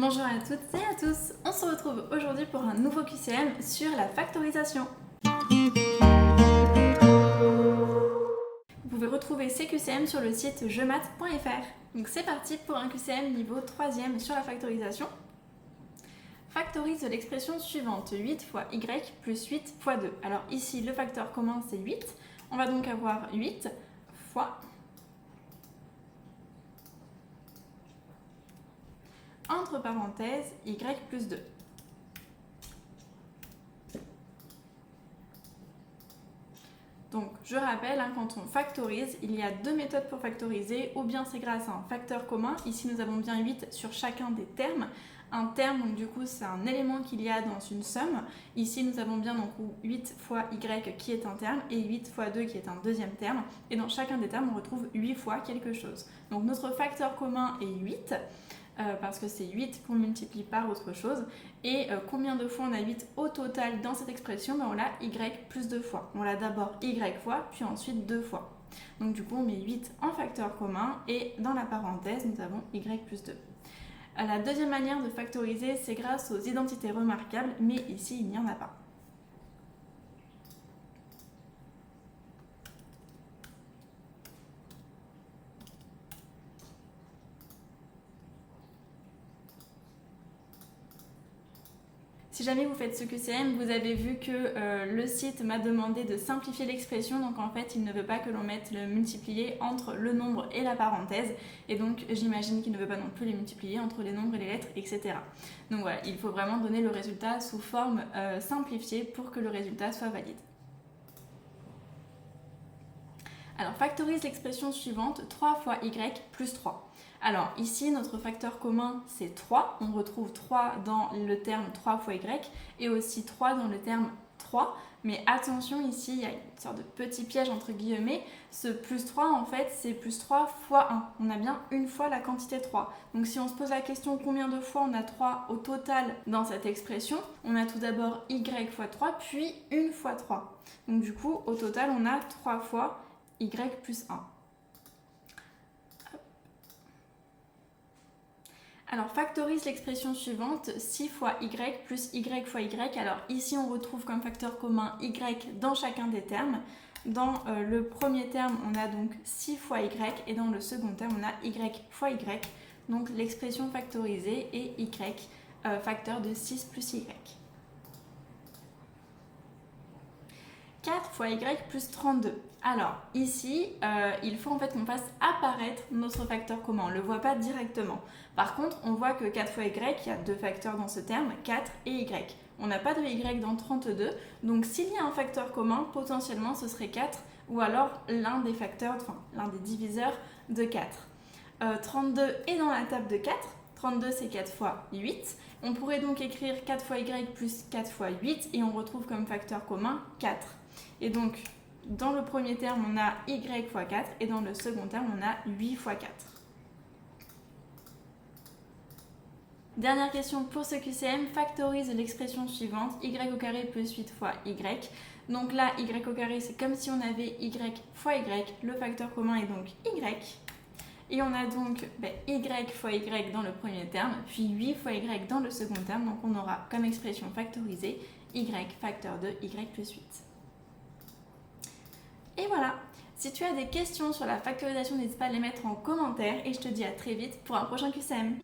Bonjour à toutes et à tous, on se retrouve aujourd'hui pour un nouveau QCM sur la factorisation. Vous pouvez retrouver ces QCM sur le site jeumath.fr. Donc c'est parti pour un QCM niveau 3e sur la factorisation. Factorise l'expression suivante, 8 fois y plus 8 fois 2. Alors ici le facteur commun c'est 8, on va donc avoir 8 fois entre parenthèses y plus 2. Donc je rappelle, quand on factorise, il y a deux méthodes pour factoriser, ou bien c'est grâce à un facteur commun, ici nous avons bien 8 sur chacun des termes. Un terme, donc du coup c'est un élément qu'il y a dans une somme. Ici nous avons bien donc 8 fois y qui est un terme et 8 fois 2 qui est un deuxième terme. Et dans chacun des termes on retrouve 8 fois quelque chose. Donc notre facteur commun est 8. Parce que c'est 8 qu'on multiplie par autre chose. Et combien de fois on a 8 au total dans cette expression? On l'a y plus 2 fois. On l'a d'abord y fois, puis ensuite 2 fois. Donc du coup on met 8 en facteur commun et dans la parenthèse nous avons y plus 2. La deuxième manière de factoriser, c'est grâce aux identités remarquables, mais ici il n'y en a pas. Si jamais vous faites ce QCM, vous avez vu que le site m'a demandé de simplifier l'expression, donc en fait il ne veut pas que l'on mette le multiplié entre le nombre et la parenthèse, et donc j'imagine qu'il ne veut pas non plus les multiplier entre les nombres et les lettres, etc. Donc voilà, il faut vraiment donner le résultat sous forme simplifiée pour que le résultat soit valide. Alors factorise l'expression suivante, 3 fois y plus 3. Alors ici notre facteur commun c'est 3, on retrouve 3 dans le terme 3 fois y et aussi 3 dans le terme 3, mais attention ici il y a une sorte de petit piège entre guillemets, ce plus 3 en fait c'est plus 3 fois 1, on a bien une fois la quantité 3. Donc si on se pose la question combien de fois on a 3 au total dans cette expression, on a tout d'abord y fois 3 puis 1 fois 3. Donc du coup au total on a 3 fois y plus 1. Alors factorise l'expression suivante, 6 fois y plus y fois y. Alors ici on retrouve comme facteur commun y dans chacun des termes. Dans le premier terme on a donc 6 fois y et dans le second terme on a y fois y. Donc l'expression factorisée est y, facteur de 6 plus y. 4 fois y plus 32. Alors ici, il faut en fait qu'on fasse apparaître notre facteur commun. On ne le voit pas directement. Par contre, on voit que 4 fois y, il y a deux facteurs dans ce terme, 4 et y. On n'a pas de y dans 32, donc s'il y a un facteur commun, potentiellement ce serait 4, ou alors l'un des facteurs, enfin l'un des diviseurs de 4. 32 est dans la table de 4. 32 c'est 4 fois 8. On pourrait donc écrire 4 fois y plus 4 fois 8 et on retrouve comme facteur commun 4. Et donc, dans le premier terme, on a y fois 4 et dans le second terme, on a 8 fois 4. Dernière question pour ce QCM, factorise l'expression suivante, y au carré plus 8 fois y. Donc là, y au carré, c'est comme si on avait y fois y, le facteur commun est donc y. Et on a donc y fois y dans le premier terme, puis 8 fois y dans le second terme. Donc on aura comme expression factorisée y facteur de y plus 8. Et voilà, si tu as des questions sur la factorisation, n'hésite pas à les mettre en commentaire et je te dis à très vite pour un prochain QCM.